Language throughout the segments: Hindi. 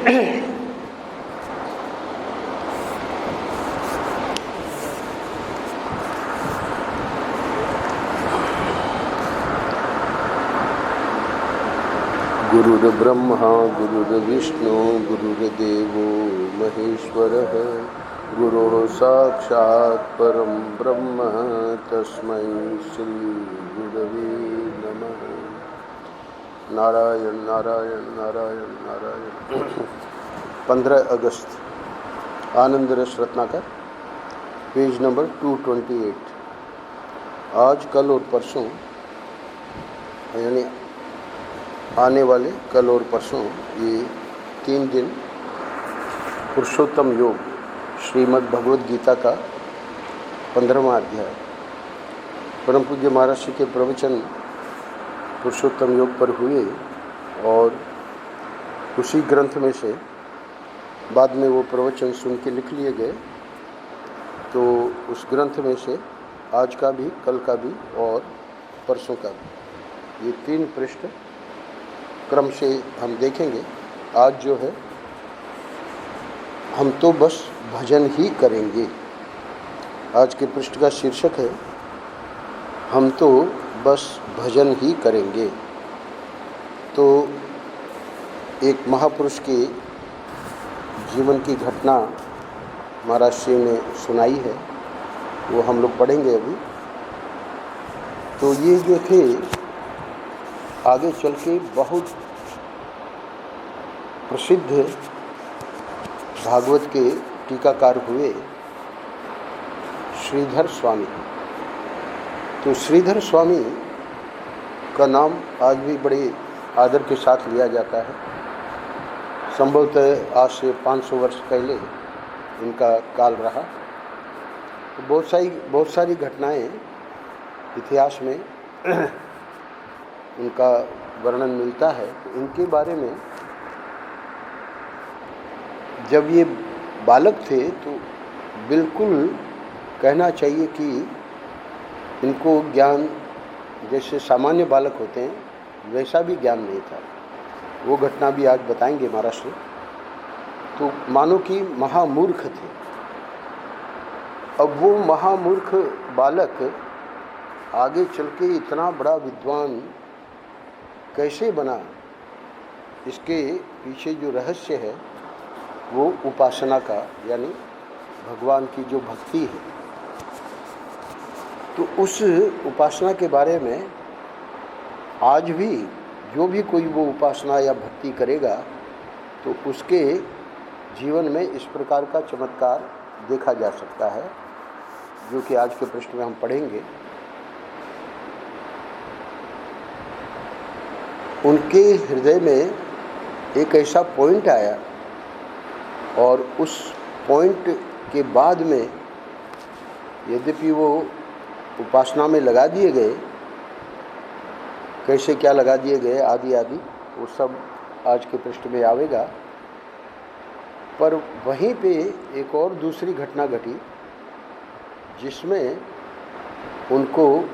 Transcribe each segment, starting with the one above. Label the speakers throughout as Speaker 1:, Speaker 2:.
Speaker 1: गुरुर्ब्रह्मा गुरुर्विष्णु गुरुर्देवो महेश्वरः गुरुः साक्षात् परं ब्रह्म तस्मै श्री गुरवे नमः। नारायण नारायण नारायण नारायण। 15 अगस्त आनंद रस रत्नाकर, पेज नंबर 228। आज कल और परसों यानी आने वाले कल और परसों ये 3 दिन पुरुषोत्तम योग श्रीमद् भगवद गीता का 15वां अध्याय परम पूज्य महाराज जी के प्रवचन पुरुषोत्तम योग पर हुए और उसी ग्रंथ में से बाद में वो प्रवचन सुन के लिख लिए गए। तो उस ग्रंथ में से आज का भी, कल का भी और परसों का भी ये 3 पृष्ठ क्रम से हम देखेंगे। आज जो है हम तो बस भजन ही करेंगे। आज के पृष्ठ का शीर्षक है हम तो बस भजन ही करेंगे। तो एक महापुरुष के जीवन की घटना महाराज श्री ने सुनाई है, वो हम लोग पढ़ेंगे अभी। तो ये जो थे आगे चल के बहुत प्रसिद्ध भागवत के टीकाकार हुए श्रीधर स्वामी। तो श्रीधर स्वामी का नाम आज भी बड़े आदर के साथ लिया जाता है। संभवतः आज से 500 वर्ष पहले इनका काल रहा। तो बहुत सारी घटनाएं इतिहास में उनका वर्णन मिलता है। तो इनके बारे में जब ये बालक थे तो बिल्कुल कहना चाहिए कि इनको ज्ञान जैसे सामान्य बालक होते हैं वैसा भी ज्ञान नहीं था। वो घटना भी आज बताएंगे महाराज। तो मानो कि महामूर्ख थे। अब वो महामूर्ख बालक आगे चल के इतना बड़ा विद्वान कैसे बना, इसके पीछे जो रहस्य है वो उपासना का, यानी भगवान की जो भक्ति है। तो उस उपासना के बारे में आज भी जो भी कोई वो उपासना या भक्ति करेगा तो उसके जीवन में इस प्रकार का चमत्कार देखा जा सकता है, जो कि आज के पृष्ठ में हम पढ़ेंगे। उनके हृदय में एक ऐसा पॉइंट आया और उस पॉइंट के बाद में यद्यपि वो उपासना में लगा दिए गए, कैसे क्या लगा दिए गए आदि आदि वो सब आज के पृष्ठ में आवेगा। पर वहीं पे एक और दूसरी घटना घटी जिसमें उनको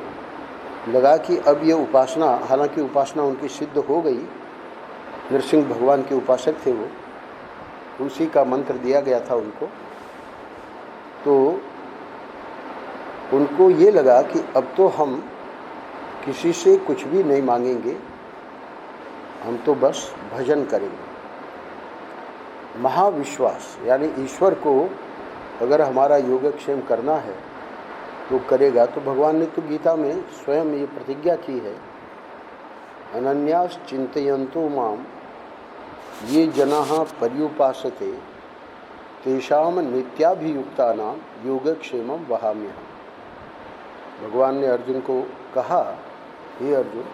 Speaker 1: लगा कि अब ये उपासना, हालांकि उपासना उनकी सिद्ध हो गई, नरसिंह भगवान के उपासक थे वो, उसी का मंत्र दिया गया था उनको। तो उनको ये लगा कि अब तो हम किसी से कुछ भी नहीं मांगेंगे, हम तो बस भजन करेंगे। महाविश्वास, यानी ईश्वर को अगर हमारा योगक्षेम करना है तो करेगा। तो भगवान ने तो गीता में स्वयं ये प्रतिज्ञा की है, अनन्यास चिंतयन्तु माम ये जनाः पर्युपासते तेषाम नित्याभियुक्तानां योगक्षेमं वहाम्यहम्। भगवान ने अर्जुन को कहा, हे अर्जुन,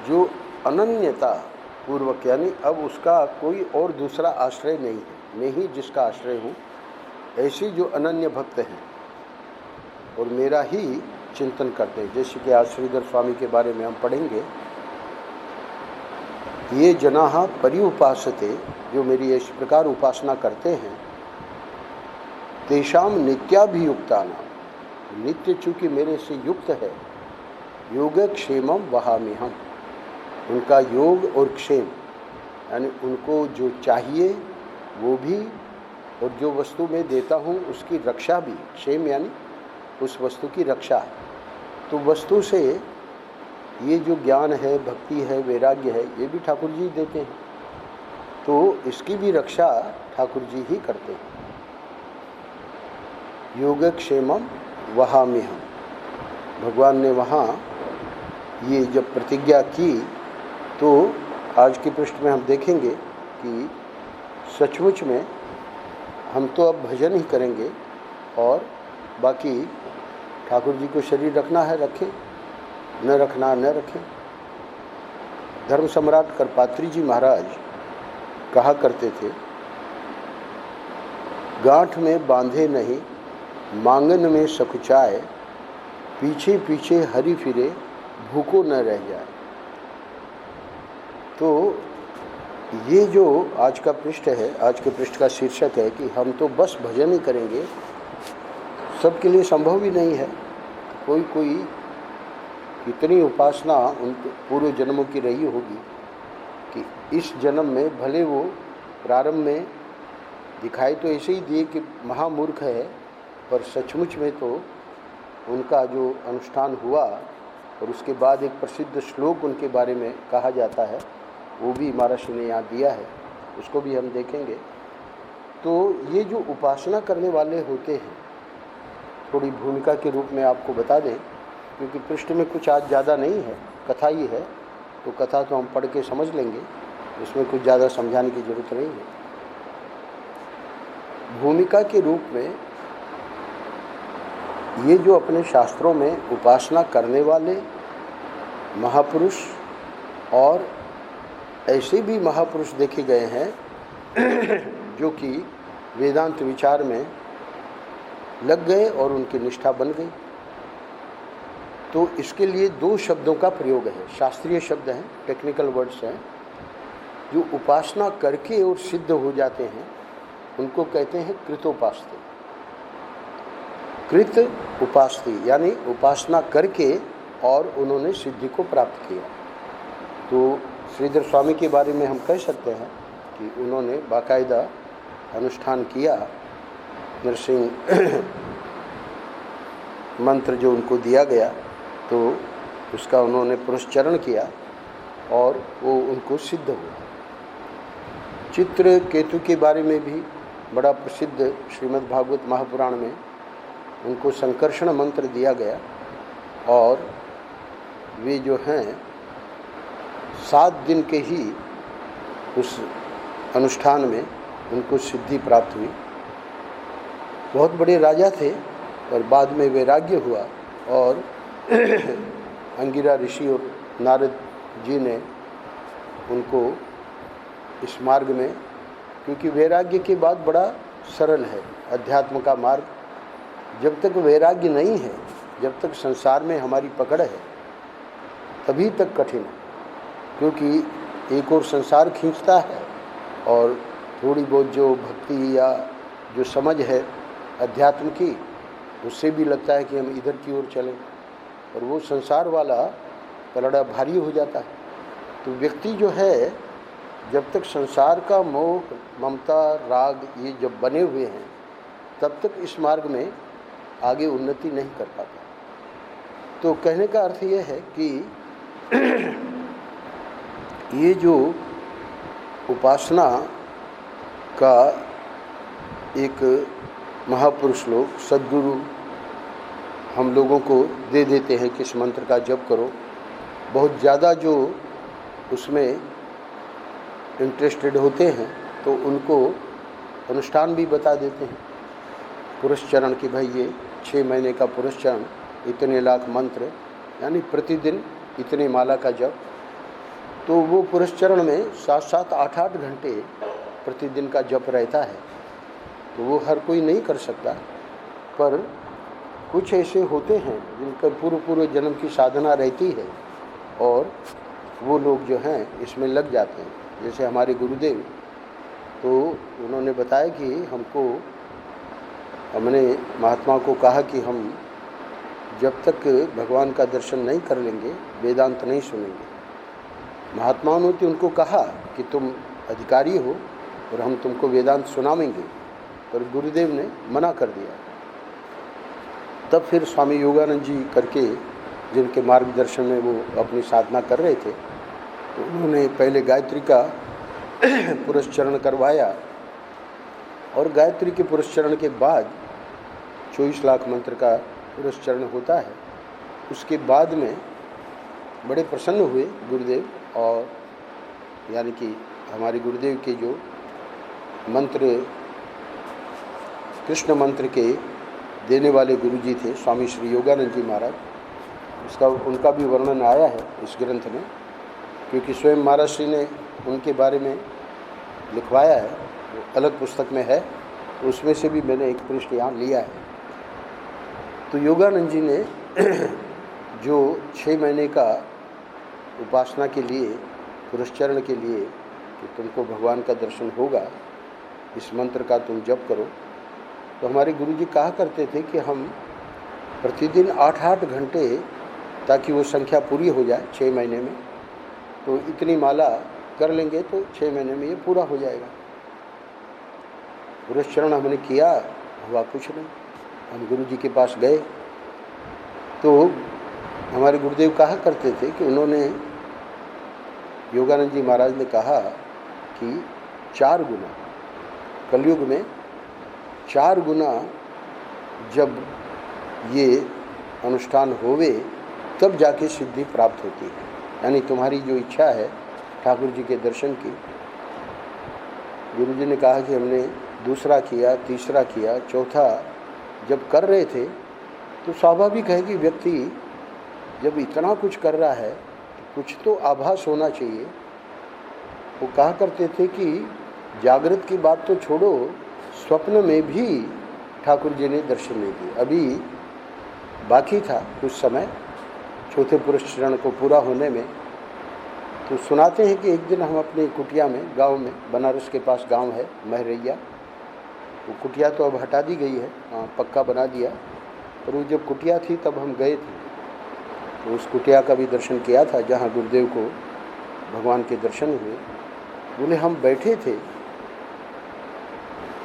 Speaker 1: जो अनन्यता पूर्वक, यानी अब उसका कोई और दूसरा आश्रय नहीं है, मैं ही जिसका आश्रय हूँ, ऐसी जो अनन्य भक्त हैं और मेरा ही चिंतन करते हैं, जैसे कि आज श्रीधर स्वामी के बारे में हम पढ़ेंगे। ये जनाः पर्युपासते, जो मेरी इस प्रकार उपासना करते हैं, तेषाम नित्याभियुक्तानां, नित्य चूँकि मेरे से युक्त है, योगक्षेमं वहाम्यहम्, उनका योग और क्षेम यानी उनको जो चाहिए वो भी, और जो वस्तु मैं देता हूँ उसकी रक्षा भी। क्षेम यानी उस वस्तु की रक्षा। तो वस्तु से ये जो ज्ञान है, भक्ति है, वैराग्य है, ये भी ठाकुर जी देते हैं, तो इसकी भी रक्षा ठाकुर जी ही करते हैं। योगक्षेमम वहाम्यहम्, भगवान ने वहाँ ये जब प्रतिज्ञा की, तो आज की पृष्ठ में हम देखेंगे कि सचमुच में हम तो अब भजन ही करेंगे, और बाकी ठाकुर जी को शरीर रखना है रखें, न रखना न रखें। धर्म सम्राट करपात्री जी महाराज कहा करते थे, गांठ में बांधे नहीं मांगन में सकुचाए, पीछे पीछे हरि फिरे भूखो न रह जाए। तो ये जो आज का पृष्ठ है, आज के पृष्ठ का शीर्षक है कि हम तो बस भजन ही करेंगे। सबके लिए संभव भी नहीं है। कोई कोई इतनी उपासना उन पूर्व जन्मों की रही होगी कि इस जन्म में भले वो प्रारंभ में दिखाई तो ऐसे ही दिए कि महामूर्ख है, पर सचमुच में तो उनका जो अनुष्ठान हुआ, और उसके बाद एक प्रसिद्ध श्लोक उनके बारे में कहा जाता है, वो भी महाराज ने यहाँ दिया है, उसको भी हम देखेंगे। तो ये जो उपासना करने वाले होते हैं, थोड़ी भूमिका के रूप में आपको बता दें, क्योंकि पृष्ठ में कुछ आज ज़्यादा नहीं है, कथा ही है, तो कथा तो हम पढ़ के समझ लेंगे, उसमें कुछ ज़्यादा समझाने की ज़रूरत नहीं है। भूमिका के रूप में ये जो अपने शास्त्रों में उपासना करने वाले महापुरुष और ऐसे भी महापुरुष देखे गए हैं जो कि वेदांत विचार में लग गए और उनकी निष्ठा बन गई। तो इसके लिए दो शब्दों का प्रयोग है, शास्त्रीय शब्द हैं, टेक्निकल वर्ड्स हैं। जो उपासना करके और सिद्ध हो जाते हैं उनको कहते हैं कृतोपास्ते। कृत उपास्ती यानी उपासना करके और उन्होंने सिद्धि को प्राप्त किया। तो श्रीधर स्वामी के बारे में हम कह सकते हैं कि उन्होंने बाकायदा अनुष्ठान किया। नरसिंह मंत्र जो उनको दिया गया तो उसका उन्होंने पुरस्चरण किया और वो उनको सिद्ध हुआ। चित्र केतु के बारे में भी बड़ा प्रसिद्ध श्रीमद् भागवत महापुराण में उनको संकर्षण मंत्र दिया गया और वे जो हैं 7 दिन के ही उस अनुष्ठान में उनको सिद्धि प्राप्त हुई। बहुत बड़े राजा थे और बाद में वैराग्य हुआ और अंगिरा ऋषि और नारद जी ने उनको इस मार्ग में, क्योंकि वैराग्य के बाद बड़ा सरल है अध्यात्म का मार्ग, जब तक वैराग्य नहीं है, जब तक संसार में हमारी पकड़ है तभी तक कठिन है, क्योंकि एक और संसार खींचता है और थोड़ी बहुत जो भक्ति या जो समझ है अध्यात्म की उससे भी लगता है कि हम इधर की ओर चलें, और वो संसार वाला पलड़ा भारी हो जाता है। तो व्यक्ति जो है जब तक संसार का मोह, ममता, राग ये जब बने हुए हैं तब तक इस मार्ग में आगे उन्नति नहीं कर पाता। तो कहने का अर्थ ये है कि ये जो उपासना का एक महापुरुष लोग, सद्गुरु हम लोगों को दे देते हैं कि इस मंत्र का जप करो। बहुत ज़्यादा जो उसमें इंटरेस्टेड होते हैं तो उनको अनुष्ठान भी बता देते हैं पुरस्चरण की, भाई ये 6 महीने का पुरस्चरण, इतने लाख मंत्र, यानी प्रतिदिन इतने माला का जप। तो वो पुरस्चरण में 7-7, 8-8 घंटे प्रतिदिन का जप रहता है। तो वो हर कोई नहीं कर सकता, पर कुछ ऐसे होते हैं जिनका पूर्व जन्म की साधना रहती है और वो लोग जो हैं इसमें लग जाते हैं। जैसे हमारे गुरुदेव, तो उन्होंने बताया कि हमने महात्मा को कहा कि हम जब तक भगवान का दर्शन नहीं कर लेंगे वेदांत नहीं सुनेंगे। महात्माओं ने तो उनको कहा कि तुम अधिकारी हो और हम तुमको वेदांत सुनावेंगे, पर गुरुदेव ने मना कर दिया। तब फिर स्वामी योगानंद जी करके, जिनके मार्गदर्शन में वो अपनी साधना कर रहे थे, तो उन्होंने पहले गायत्री का पुरस्चरण करवाया, और गायत्री के पुरस्चरण के बाद 24 लाख मंत्र का पुरस्चरण होता है। उसके बाद में बड़े प्रसन्न हुए गुरुदेव, और यानी कि हमारे गुरुदेव के जो मंत्र, कृष्ण मंत्र के देने वाले गुरु जी थे स्वामी श्री योगानंद जी महाराज, उनका भी वर्णन आया है इस ग्रंथ में, क्योंकि स्वयं महाराज श्री ने उनके बारे में लिखवाया है, वो अलग पुस्तक में है, उसमें से भी मैंने एक पृष्ठ यहाँ लिया है। तो योगानंद जी ने जो 6 महीने का उपासना के लिए, पुरस्चरण के लिए कि तुमको भगवान का दर्शन होगा, इस मंत्र का तुम जप करो, तो हमारे गुरु जी कहा करते थे कि हम प्रतिदिन 8-8 घंटे, ताकि वो संख्या पूरी हो जाए 6 महीने में, तो इतनी माला कर लेंगे तो 6 महीने में ये पूरा हो जाएगा। पुरस्चरण हमने किया, हुआ कुछ नहीं। हम गुरु जी के पास गए तो हमारे गुरुदेव कहा करते थे कि उन्होंने, योगानंद जी महाराज ने कहा कि 4 गुना, कलयुग में 4 गुना जब ये अनुष्ठान होवे तब जाके सिद्धि प्राप्त होती है। यानी तुम्हारी जो इच्छा है ठाकुर जी के दर्शन की, गुरु जी ने कहा कि हमने दूसरा किया, तीसरा किया, चौथा जब कर रहे थे तो स्वाभाविक है कि व्यक्ति जब इतना कुछ कर रहा है कुछ तो आभास होना चाहिए। वो कहा करते थे कि जागृत की बात तो छोड़ो, स्वप्न में भी ठाकुर जी ने दर्शन नहीं दिए। अभी बाकी था कुछ समय चौथे पुरस्चरण को पूरा होने में, तो सुनाते हैं कि एक दिन हम अपनी कुटिया में, गांव में, बनारस के पास गांव है महरैया, वो कुटिया तो अब हटा दी गई है, पक्का बना दिया, पर वो जब कुटिया थी तब हम गए थे, तो उस कुटिया का भी दर्शन किया था जहाँ गुरुदेव को भगवान के दर्शन हुए। बोले हम बैठे थे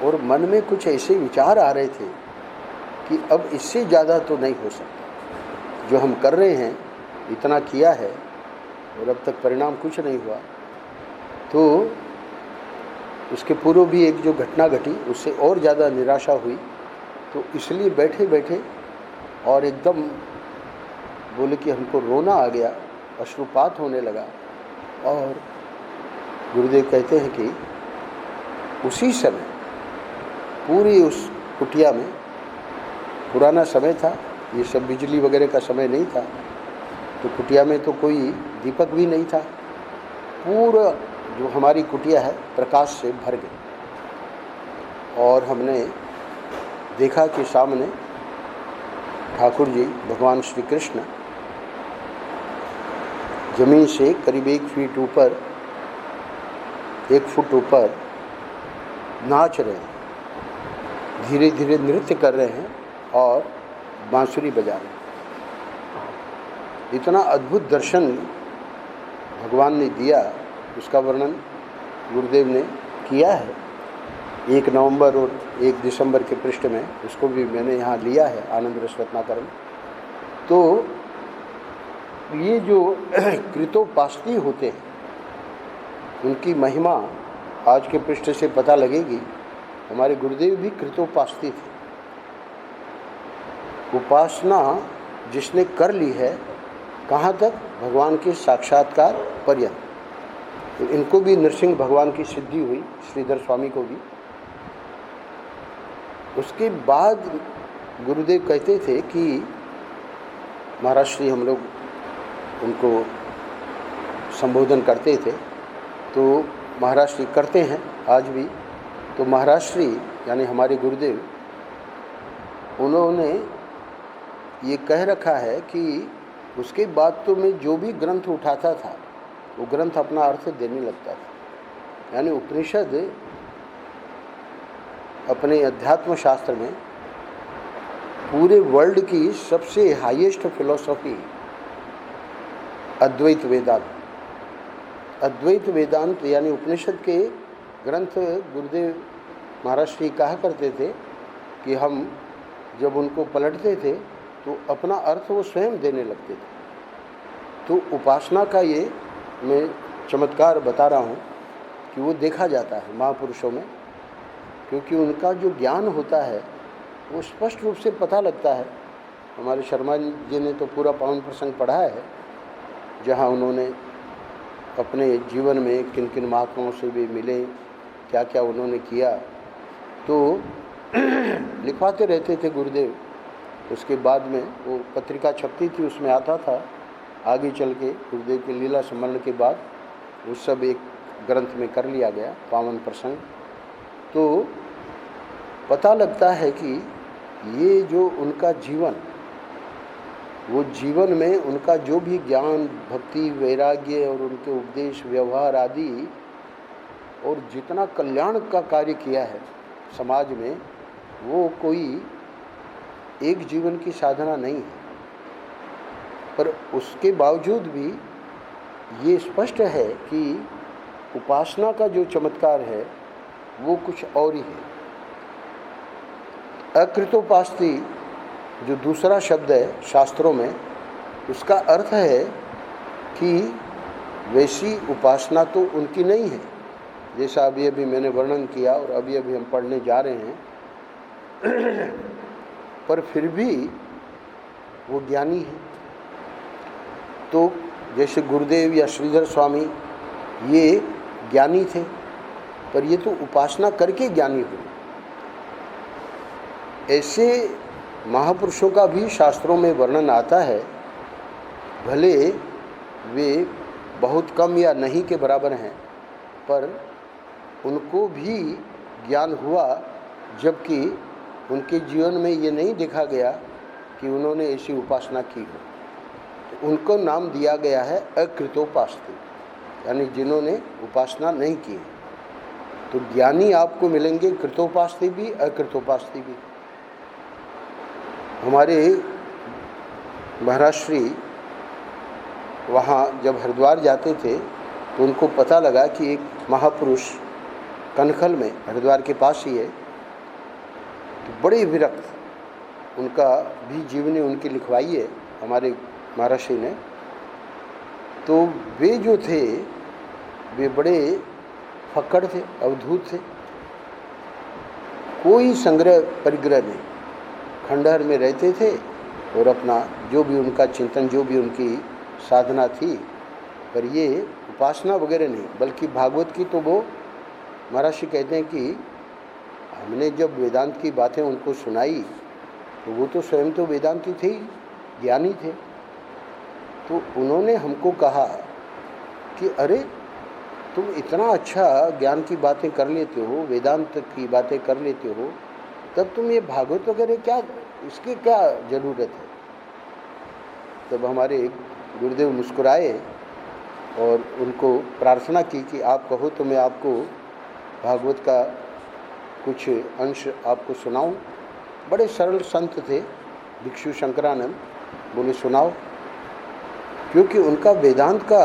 Speaker 1: और मन में कुछ ऐसे विचार आ रहे थे कि अब इससे ज़्यादा तो नहीं हो सकता, जो हम कर रहे हैं इतना किया है और अब तक परिणाम कुछ नहीं हुआ। तो उसके पूर्व भी एक जो घटना घटी उससे और ज़्यादा निराशा हुई, तो इसलिए बैठे बैठे और एकदम बोले कि हमको रोना आ गया, अश्रुपात होने लगा। और गुरुदेव कहते हैं कि उसी समय पूरी उस कुटिया में, पुराना समय था, ये सब बिजली वगैरह का समय नहीं था, तो कुटिया में तो कोई दीपक भी नहीं था, पूरा जो हमारी कुटिया है प्रकाश से भर गई। और हमने देखा कि सामने ठाकुर जी भगवान श्री कृष्ण जमीन से करीब 1 फीट ऊपर, 1 फुट ऊपर नाच रहे हैं, धीरे धीरे नृत्य कर रहे हैं और बांसुरी बजा रहे हैं। इतना अद्भुत दर्शन भगवान ने दिया, उसका वर्णन गुरुदेव ने किया है 1 नवंबर और 1 दिसंबर के पृष्ठ में, उसको भी मैंने यहाँ लिया है आनंद रस रत्नाकर में। तो ये जो कृतोपास्ती होते हैं उनकी महिमा आज के पृष्ठ से पता लगेगी। हमारे गुरुदेव भी कृतोपास्ती थे। उपासना जिसने कर ली है, कहाँ तक? भगवान के साक्षात्कार पर्यंत। तो इनको भी नरसिंह भगवान की सिद्धि हुई, श्रीधर स्वामी को भी। उसके बाद गुरुदेव कहते थे कि महाराज श्री, हम लोग उनको संबोधन करते थे, तो महाराज श्री करते हैं आज भी। तो महाराज श्री यानी हमारे गुरुदेव, उन्होंने ये कह रखा है कि उसके बाद तो मैं जो भी ग्रंथ उठाता था वो ग्रंथ अपना अर्थ देने लगता था। यानी उपनिषद अपने अध्यात्म शास्त्र में पूरे वर्ल्ड की सबसे हाईएस्ट फिलॉसफी अद्वैत वेदांत, अद्वैत वेदांत यानी उपनिषद के ग्रंथ गुरुदेव महाराज श्री कहा करते थे कि हम जब उनको पलटते थे तो अपना अर्थ वो स्वयं देने लगते थे। तो उपासना का ये मैं चमत्कार बता रहा हूँ कि वो देखा जाता है महापुरुषों में, क्योंकि उनका जो ज्ञान होता है वो स्पष्ट रूप से पता लगता है। हमारे शर्मा जी ने तो पूरा पावन प्रसंग पढ़ा है, जहाँ उन्होंने अपने जीवन में किन किन महात्माओं से भी मिले, क्या क्या उन्होंने किया, तो लिखवाते रहते थे गुरुदेव। उसके बाद में वो पत्रिका छपती थी, उसमें आता था आगे चल के गुरुदेव के लीला स्मरण के बाद वो सब एक ग्रंथ में कर लिया गया पावन प्रसंग। तो पता लगता है कि ये जो उनका जीवन, वो जीवन में उनका जो भी ज्ञान, भक्ति, वैराग्य और उनके उपदेश, व्यवहार आदि, और जितना कल्याण का कार्य किया है समाज में, वो कोई एक जीवन की साधना नहीं है। पर उसके बावजूद भी ये स्पष्ट है कि उपासना का जो चमत्कार है वो कुछ और ही है। अकृतोपास्ति जो दूसरा शब्द है शास्त्रों में, उसका अर्थ है कि वैसी उपासना तो उनकी नहीं है जैसा अभी अभी मैंने वर्णन किया और अभी अभी हम पढ़ने जा रहे हैं। पर फिर भी वो ज्ञानी है। तो जैसे गुरुदेव या श्रीधर स्वामी ये ज्ञानी थे, पर ये तो उपासना करके ज्ञानी हुए। ऐसे महापुरुषों का भी शास्त्रों में वर्णन आता है, भले वे बहुत कम या नहीं के बराबर हैं, पर उनको भी ज्ञान हुआ, जबकि उनके जीवन में ये नहीं देखा गया कि उन्होंने ऐसी उपासना की हो। तो उनको नाम दिया गया है अकृतोपास्ति, यानी जिन्होंने उपासना नहीं की। तो ज्ञानी आपको मिलेंगे कृतोपास्ति भी, अकृतोपास्ति भी। हमारे महाराज श्री वहाँ जब हरिद्वार जाते थे तो उनको पता लगा कि एक महापुरुष कनखल में, हरिद्वार के पास ही है, तो बड़े विरक्त, उनका भी जीवनी उनकी लिखवाई है हमारे महाराज श्री ने। तो वे जो थे वे बड़े फक्कड़ थे, अवधूत थे, कोई संग्रह परिग्रह नहीं, खंडहर में रहते थे और अपना जो भी उनका चिंतन, जो भी उनकी साधना थी, पर ये उपासना वगैरह नहीं। बल्कि भागवत की तो वो महाराज जी कहते हैं कि हमने जब वेदांत की बातें उनको सुनाई तो वो तो स्वयं तो वेदांती थे, ज्ञानी थे। तो उन्होंने हमको कहा कि अरे तुम इतना अच्छा ज्ञान की बातें कर लेते हो, वेदांत की बातें कर लेते हो, तब तुम ये भागवत वगैरह क्या, इसकी क्या ज़रूरत है। तब हमारे गुरुदेव मुस्कुराए और उनको प्रार्थना की कि आप कहो तो मैं आपको भागवत का कुछ अंश आपको सुनाऊं। बड़े सरल संत थे भिक्षु शंकरानंद, बोले सुनाओ। क्योंकि उनका वेदांत का,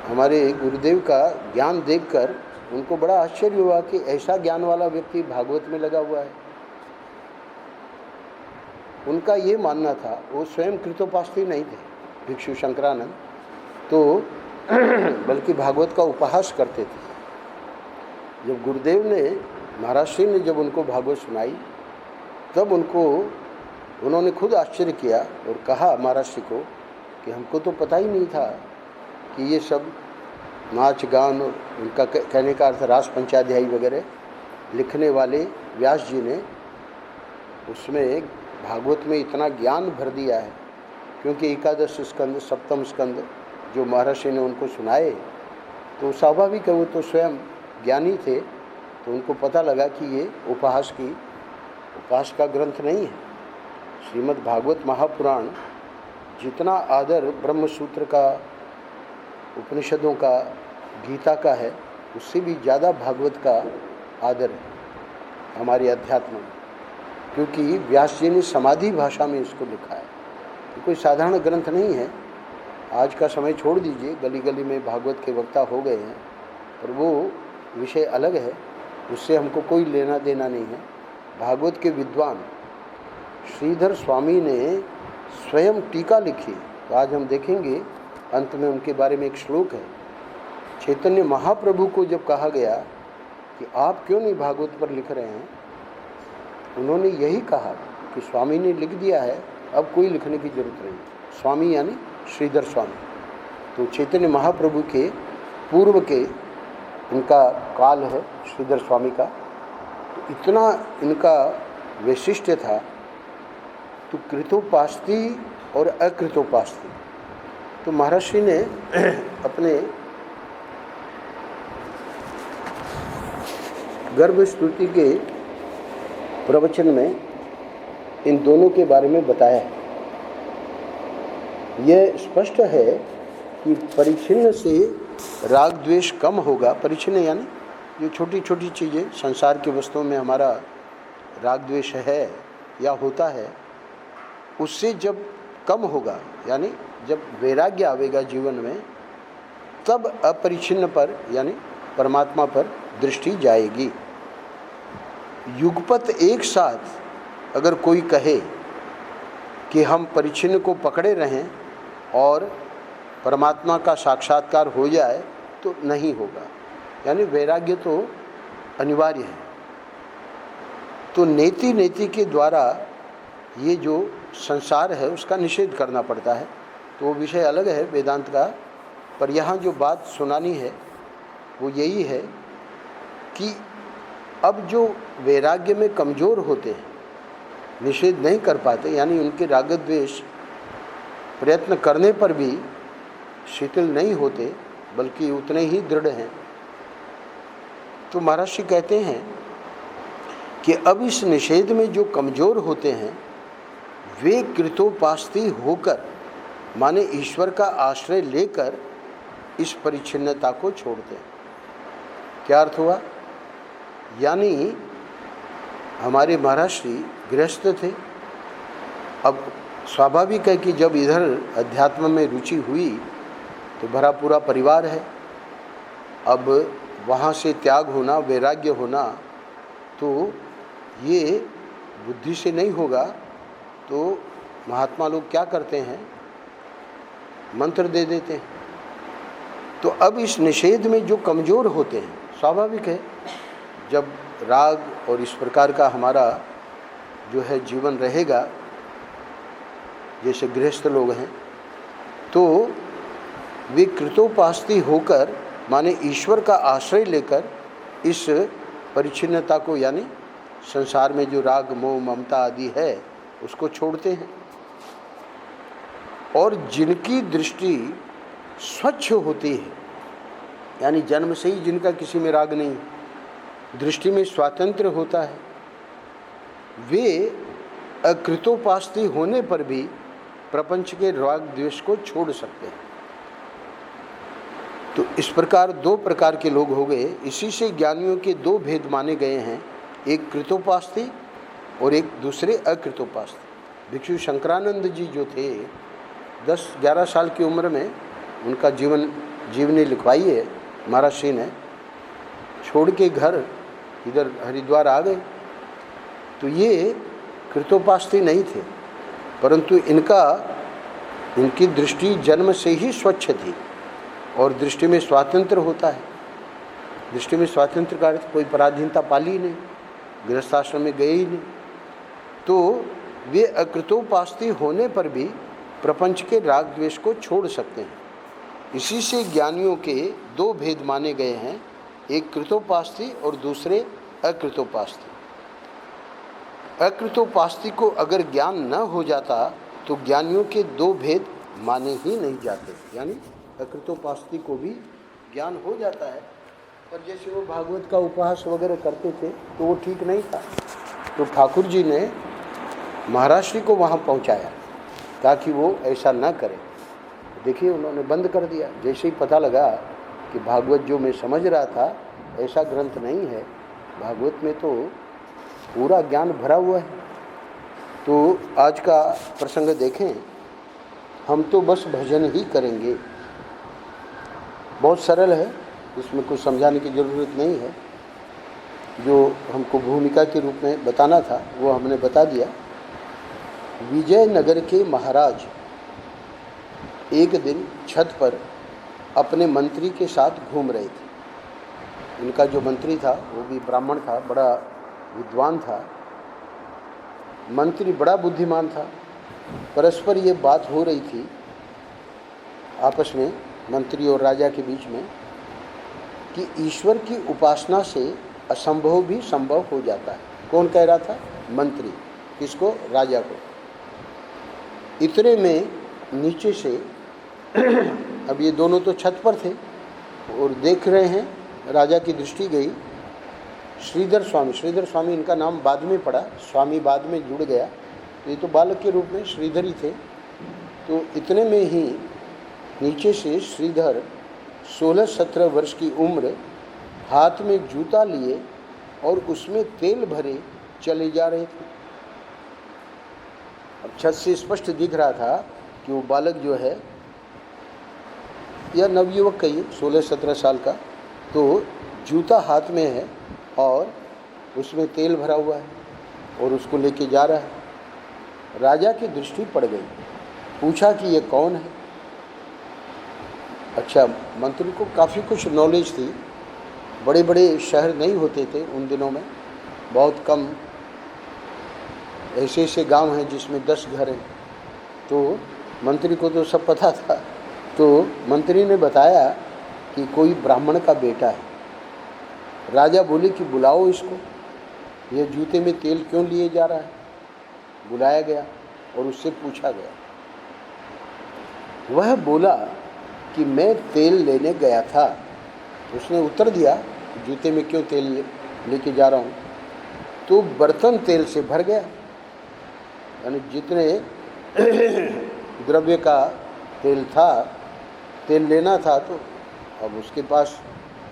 Speaker 1: हमारे गुरुदेव का ज्ञान देखकर उनको बड़ा आश्चर्य हुआ कि ऐसा ज्ञान वाला व्यक्ति भागवत में लगा हुआ है। उनका ये मानना था, वो स्वयं कृतोपास्ती नहीं थे भिक्षु शंकरानंद, तो बल्कि भागवत का उपहास करते थे। जब गुरुदेव ने, महाराज श्री ने जब उनको भागवत सुनाई, तब उन्होंने खुद आश्चर्य किया और कहा महाराज श्री को कि हमको तो पता ही नहीं था कि ये सब नाच गान, उनका कहने का अर्थ रास पंचाध्यायी वगैरह लिखने वाले व्यास जी ने उसमें भागवत में इतना ज्ञान भर दिया है। क्योंकि एकादश स्कंद, सप्तम स्कंद जो महर्षि ने उनको सुनाए, तो स्वाभाविक है वो तो स्वयं ज्ञानी थे, तो उनको पता लगा कि ये उपहास का ग्रंथ नहीं है। श्रीमद् भागवत महापुराण जितना आदर ब्रह्म सूत्र का, उपनिषदों का, गीता का है, उससे भी ज़्यादा भागवत का आदर है हमारे अध्यात्म में। क्योंकि व्यास जी ने समाधि भाषा में इसको लिखा है, तो कोई साधारण ग्रंथ नहीं है। आज का समय छोड़ दीजिए, गली गली में भागवत के वक्ता हो गए हैं, पर वो विषय अलग है, उससे हमको कोई लेना देना नहीं है। भागवत के विद्वान श्रीधर स्वामी ने स्वयं टीका लिखी, तो आज हम देखेंगे अंत में उनके बारे में एक श्लोक है। चैतन्य महाप्रभु को जब कहा गया कि आप क्यों नहीं भागवत पर लिख रहे हैं, उन्होंने यही कहा कि स्वामी ने लिख दिया है, अब कोई लिखने की जरूरत नहीं। स्वामी यानी श्रीधर स्वामी। तो चैतन्य महाप्रभु के पूर्व के इनका काल है श्रीधर स्वामी का, तो इतना इनका वैशिष्ट्य था। तो कृतोपास्ति और अकृतोपास्ति, तो महर्षि ने अपने गर्भ स्तुति के प्रवचन में इन दोनों के बारे में बताया है। यह स्पष्ट है कि परिच्छिन्न से राग द्वेष कम होगा। परिच्छिन्न यानी जो छोटी छोटी चीज़ें संसार की वस्तुओं में हमारा राग द्वेष है या होता है, उससे जब कम होगा, यानी जब वैराग्य आवेगा जीवन में, तब अपरिच्छिन्न पर यानी परमात्मा पर दृष्टि जाएगी। युगपत एक साथ अगर कोई कहे कि हम परिच्छिन्न को पकड़े रहें और परमात्मा का साक्षात्कार हो जाए, तो नहीं होगा। यानी वैराग्य तो अनिवार्य है। तो नेति नेति के द्वारा ये जो संसार है उसका निषेध करना पड़ता है, तो वो विषय अलग है वेदांत का। पर यहाँ जो बात सुनानी है वो यही है कि अब जो वैराग्य में कमज़ोर होते हैं, निषेध नहीं कर पाते, यानी उनके राग द्वेष प्रयत्न करने पर भी शिथिल नहीं होते, बल्कि उतने ही दृढ़ हैं, तो महर्षि कहते हैं कि अब इस निषेध में जो कमज़ोर होते हैं वे कृतोपास्ति होकर, माने ईश्वर का आश्रय लेकर इस परिच्छिन्नता को छोड़ते हैं। क्या अर्थ हुआ? यानी हमारे महर्षि गृहस्थ थे। अब स्वाभाविक है कि जब इधर अध्यात्म में रुचि हुई तो भरा पूरा परिवार है। अब वहाँ से त्याग होना, वैराग्य होना, तो ये बुद्धि से नहीं होगा। तो महात्मा लोग क्या करते हैं, मंत्र दे देते हैं। तो अब इस निषेध में जो कमज़ोर होते हैं, स्वाभाविक है जब राग और इस प्रकार का हमारा जो है जीवन रहेगा, जैसे गृहस्थ लोग हैं, तो वे कृतोपास्ति होकर, माने ईश्वर का आश्रय लेकर इस परिच्छिन्नता को, यानी संसार में जो राग मोह ममता आदि है उसको छोड़ते हैं। और जिनकी दृष्टि स्वच्छ होती है, यानी जन्म से ही जिनका किसी में राग नहीं, दृष्टि में स्वातंत्र्य होता है, वे अकृतोपास्ति होने पर भी प्रपंच के राग द्वेष को छोड़ सकते हैं। तो इस प्रकार दो प्रकार के लोग हो गए। इसी से ज्ञानियों के दो भेद माने गए हैं, एक कृतोपास्ति और एक दूसरे अकृतोपास्ति। भिक्षु शंकरानंद जी जो थे, 10-11 साल की उम्र में उनका जीवनी लिखवाई है महर्षि ने, छोड़ के घर इधर हरिद्वार आ गए। तो ये कृतोपास्ति नहीं थे, परंतु इनकी दृष्टि जन्म से ही स्वच्छ थी और दृष्टि में स्वातंत्र्य होता है। दृष्टि में स्वातंत्र्य का अर्थ कोई पराधीनता पाली ही नहीं, गृहस्थाश्रम में गए ही नहीं। तो वे अकृतोपास्ति होने पर भी प्रपंच के राग द्वेष को छोड़ सकते हैं। इसी से ज्ञानियों के दो भेद माने गए हैं, एक कृतोपास्ति और दूसरे अकृतोपास्ति। अकृतोपास्ति को अगर ज्ञान न हो जाता तो ज्ञानियों के दो भेद माने ही नहीं जाते। यानी अकृतोपास्ति को भी ज्ञान हो जाता है, पर जैसे वो भागवत का उपहास वगैरह करते थे तो वो ठीक नहीं था। तो ठाकुर जी ने महाराष्ट्री को वहाँ पहुँचाया ताकि वो ऐसा न करे। देखिए उन्होंने बंद कर दिया। जैसे ही पता लगा कि भागवत जो मैं समझ रहा था ऐसा ग्रंथ नहीं है, भागवत में तो पूरा ज्ञान भरा हुआ है। तो आज का प्रसंग देखें हम तो बस भजन ही करेंगे। बहुत सरल है, इसमें कुछ समझाने की ज़रूरत नहीं है। जो हमको भूमिका के रूप में बताना था वो हमने बता दिया। विजयनगर के महाराज एक दिन छत पर अपने मंत्री के साथ घूम रहे थे। इनका जो मंत्री था वो भी ब्राह्मण था, बड़ा विद्वान था। मंत्री बड़ा बुद्धिमान था। परस्पर ये बात हो रही थी आपस में, मंत्री और राजा के बीच में, कि ईश्वर की उपासना से असंभव भी संभव हो जाता है। कौन कह रहा था? मंत्री। किसको? राजा को। इतने में नीचे से अब ये दोनों तो छत पर थे और देख रहे हैं, राजा की दृष्टि गई श्रीधर स्वामी इनका नाम बाद में पड़ा, स्वामी बाद में जुड़ गया। ये तो बालक के रूप में श्रीधर ही थे। तो इतने में ही नीचे से श्रीधर 16-17 वर्ष की उम्र, हाथ में जूता लिए और उसमें तेल भरे चले जा रहे थे। अब छत से स्पष्ट दिख रहा था कि वो बालक जो है, या नवयुवक कहिए, 16-17 साल का, तो जूता हाथ में है और उसमें तेल भरा हुआ है और उसको लेके जा रहा है। राजा की दृष्टि पड़ गई। पूछा कि ये कौन है? अच्छा, मंत्री को काफ़ी कुछ नॉलेज थी। बड़े बड़े शहर नहीं होते थे उन दिनों में, बहुत कम ऐसे ऐसे गांव हैं जिसमें 10 घर हैं। तो मंत्री को तो सब पता था। तो मंत्री ने बताया कि कोई ब्राह्मण का बेटा है। राजा बोले कि बुलाओ इसको, ये जूते में तेल क्यों लिए जा रहा है? बुलाया गया और उससे पूछा गया। वह बोला कि मैं तेल लेने गया था। उसने उत्तर दिया, जूते में क्यों तेल लेके जा रहा हूँ? तो बर्तन तेल से भर गया, यानी जितने द्रव्य का तेल था, तेल लेना था, तो अब उसके पास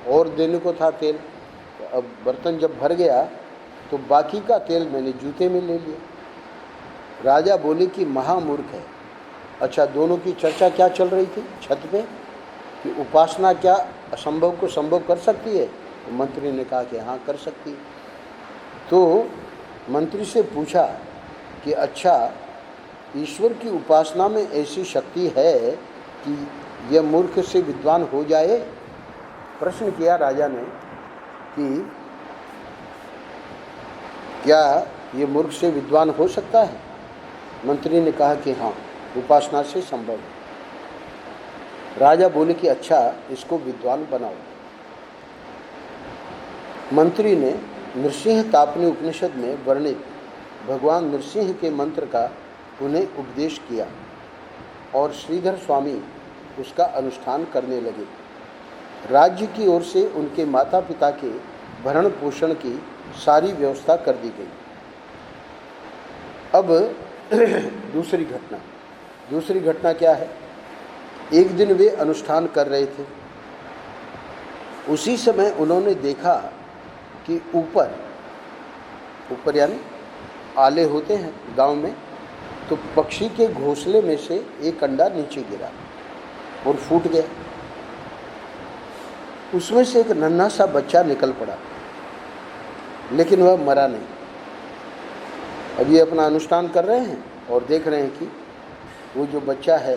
Speaker 1: और देने को था तेल। तो अब बर्तन जब भर गया तो बाकी का तेल मैंने जूते में ले लिया। राजा बोले कि महामूर्ख है। अच्छा, दोनों की चर्चा क्या चल रही थी छत पे, कि उपासना क्या असंभव को संभव कर सकती है? तो मंत्री ने कहा कि हाँ, कर सकती है। तो मंत्री से पूछा कि अच्छा, ईश्वर की उपासना में ऐसी शक्ति है कि यह मूर्ख से विद्वान हो जाए? प्रश्न किया राजा ने कि क्या ये मूर्ख से विद्वान हो सकता है? मंत्री ने कहा कि हाँ, उपासना से संभव है। राजा बोले कि अच्छा, इसको विद्वान बनाओ। मंत्री ने नृसिंह तापनी उपनिषद में वर्णित भगवान नृसिंह के मंत्र का उन्हें उपदेश किया और श्रीधर स्वामी उसका अनुष्ठान करने लगे। राज्य की ओर से उनके माता पिता के भरण पोषण की सारी व्यवस्था कर दी गई। अब दूसरी घटना क्या है? एक दिन वे अनुष्ठान कर रहे थे। उसी समय उन्होंने देखा कि ऊपर यानी आले होते हैं गांव में, तो पक्षी के घोंसले में से एक अंडा नीचे गिरा और फूट गया। उसमें से एक नन्हा सा बच्चा निकल पड़ा, लेकिन वह मरा नहीं। अब ये अपना अनुष्ठान कर रहे हैं और देख रहे हैं कि वो जो बच्चा है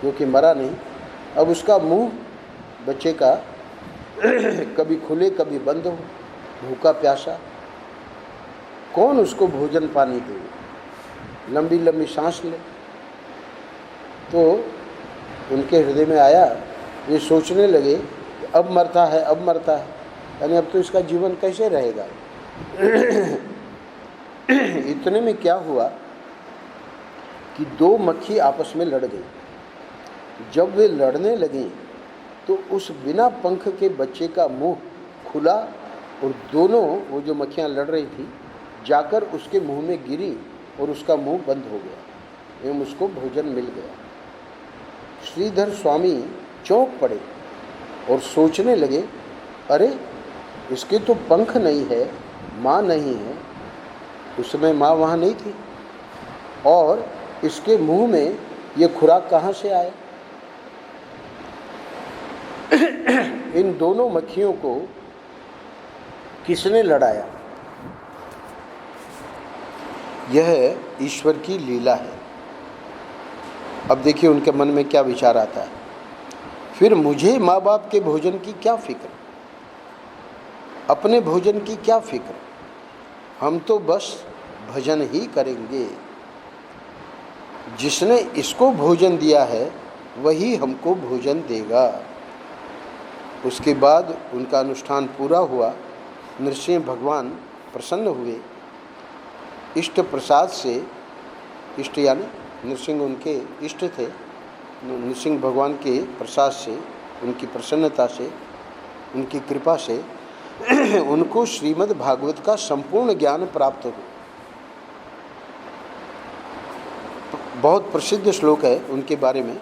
Speaker 1: जो कि मरा नहीं, अब उसका मुंह बच्चे का कभी खुले कभी बंद हो, भूखा प्यासा। कौन उसको भोजन पानी दे? लंबी लंबी सांस ले। तो उनके हृदय में आया, ये सोचने लगे कि अब मरता है, यानी अब तो इसका जीवन कैसे रहेगा। इतने में क्या हुआ कि 2 मक्खी आपस में लड़ गई। जब वे लड़ने लगी तो उस बिना पंख के बच्चे का मुंह खुला और दोनों, वो जो मक्खियाँ लड़ रही थी, जाकर उसके मुंह में गिरी और उसका मुंह बंद हो गया एवं उसको भोजन मिल गया। श्रीधर स्वामी चौंक पड़े और सोचने लगे, अरे इसके तो पंख नहीं है, माँ नहीं है, उस समय माँ वहाँ नहीं थी, और इसके मुंह में ये खुराक कहाँ से आए? इन दोनों मक्खियों को किसने लड़ाया? यह ईश्वर की लीला है। अब देखिए उनके मन में क्या विचार आता है। फिर मुझे माँ बाप के भोजन की क्या फिक्र, अपने भोजन की क्या फिक्र, हम तो बस भजन ही करेंगे। जिसने इसको भोजन दिया है वही हमको भोजन देगा। उसके बाद उनका अनुष्ठान पूरा हुआ। नृसिंह भगवान प्रसन्न हुए। इष्ट प्रसाद से, इष्ट यानी नृसिंह उनके इष्ट थे, नृसिंह भगवान के प्रसाद से, उनकी प्रसन्नता से, उनकी कृपा से उनको श्रीमद् भागवत का संपूर्ण ज्ञान प्राप्त हो। बहुत प्रसिद्ध श्लोक है उनके बारे में।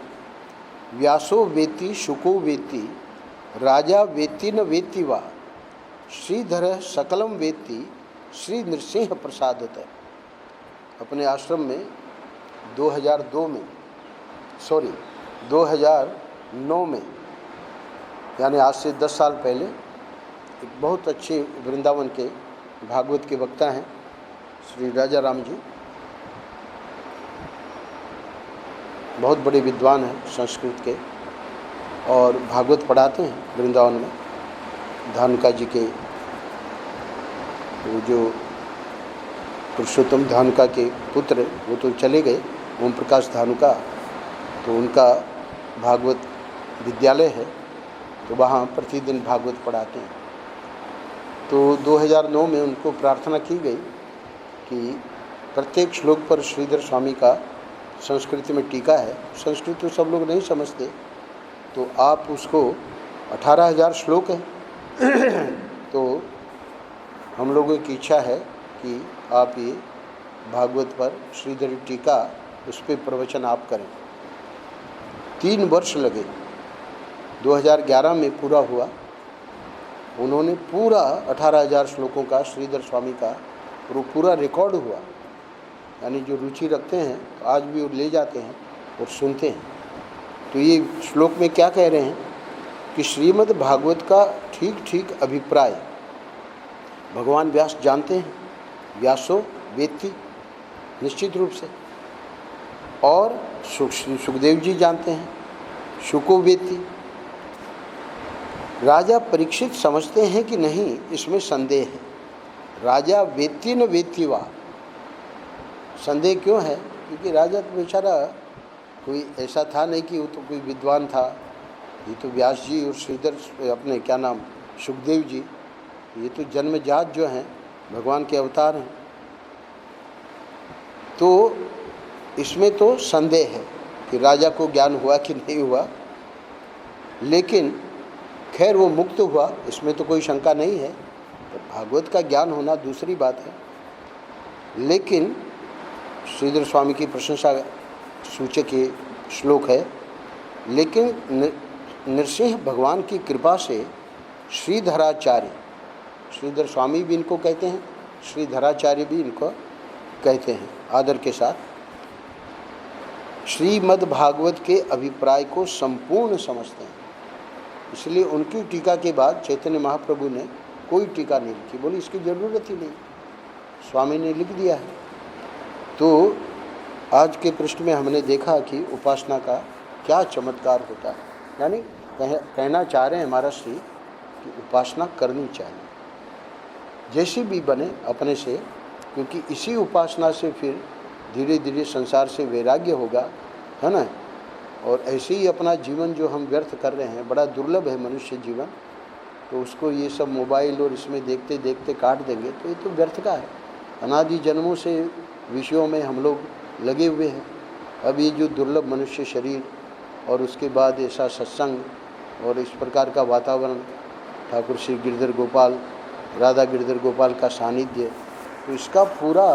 Speaker 1: व्यासो वेति शुको वेति राजा वेति न वेति वा श्रीधर सकलम वेति श्री नृसिंह प्रसादत। अपने आश्रम में 2009 में यानी आज से 10 साल पहले एक बहुत अच्छे वृंदावन के भागवत के वक्ता हैं श्री राजा राम जी, बहुत बड़े विद्वान हैं संस्कृत के और भागवत पढ़ाते हैं वृंदावन में। धानुका जी के वो जो पुरुषोत्तम धानुका के पुत्र वो तो चले गए, ओम प्रकाश धानुका, तो उनका भागवत विद्यालय है तो वहाँ प्रतिदिन भागवत पढ़ाते हैं। तो 2009 में उनको प्रार्थना की गई कि प्रत्येक श्लोक पर श्रीधर स्वामी का संस्कृत में टीका है। संस्कृत तो सब लोग नहीं समझते, तो आप उसको 18,000 श्लोक है तो हम लोगों की इच्छा है कि आप ये भागवत पर श्रीधर टीका उस पर प्रवचन आप करें। 3 वर्ष लगे, 2011 में पूरा हुआ। उन्होंने पूरा 18,000 श्लोकों का श्रीधर स्वामी का वो पूरा रिकॉर्ड हुआ। यानी जो रुचि रखते हैं तो आज भी वो ले जाते हैं और सुनते हैं। तो ये श्लोक में क्या कह रहे हैं कि श्रीमद् भागवत का ठीक ठीक अभिप्राय भगवान व्यास जानते हैं। व्यासो वेत्ति निश्चित रूप से, और सुखदेव जी जानते हैं, शुको वेत्ति। राजा परीक्षित समझते हैं कि नहीं, इसमें संदेह है। राजा वेत्ति न वेत्ति वा, संदेह क्यों है? क्योंकि राजा तो बेचारा कोई ऐसा था नहीं कि वो तो कोई विद्वान था। ये तो व्यास जी और श्रीधर अपने क्या नाम सुखदेव जी, ये तो जन्मजात जो हैं भगवान के अवतार हैं। तो इसमें तो संदेह है कि राजा को ज्ञान हुआ कि नहीं हुआ, लेकिन खैर वो मुक्त हुआ, इसमें तो कोई शंका नहीं है। तो भागवत का ज्ञान होना दूसरी बात है, लेकिन श्रीधर स्वामी की प्रशंसा सूचक ये श्लोक है। लेकिन नृसिंह भगवान की कृपा से श्रीधराचार्य, श्रीधर स्वामी भी इनको कहते हैं, श्रीधराचार्य भी इनको कहते हैं आदर के साथ, श्रीमद् भागवत के अभिप्राय को संपूर्ण समझते हैं। इसलिए उनकी टीका के बाद चैतन्य महाप्रभु ने कोई टीका नहीं लिखी, बोली इसकी ज़रूरत ही नहीं, स्वामी ने लिख दिया है। तो आज के पृष्ठ में हमने देखा कि उपासना का क्या चमत्कार होता है। यानी कहना चाह रहे हैं हमारा श्री कि उपासना करनी चाहिए, जैसी भी बने अपने से, क्योंकि इसी उपासना से फिर धीरे धीरे संसार से वैराग्य होगा, है ना। और ऐसे ही अपना जीवन जो हम व्यर्थ कर रहे हैं, बड़ा दुर्लभ है मनुष्य जीवन, तो उसको ये सब मोबाइल और इसमें देखते देखते काट देंगे तो ये तो व्यर्थ का है। अनादि जन्मों से विषयों में हम लोग लगे हुए हैं। अब ये जो दुर्लभ मनुष्य शरीर और उसके बाद ऐसा सत्संग और इस प्रकार का वातावरण, ठाकुर श्री गिरधर गोपाल, राधा गिरधर गोपाल का सानिध्य, तो इसका पूरा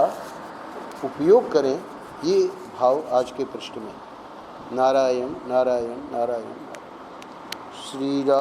Speaker 1: उपयोग करें, ये भाव आज के पृष्ठ में। नारायण नारायण नारायण। श्री राम।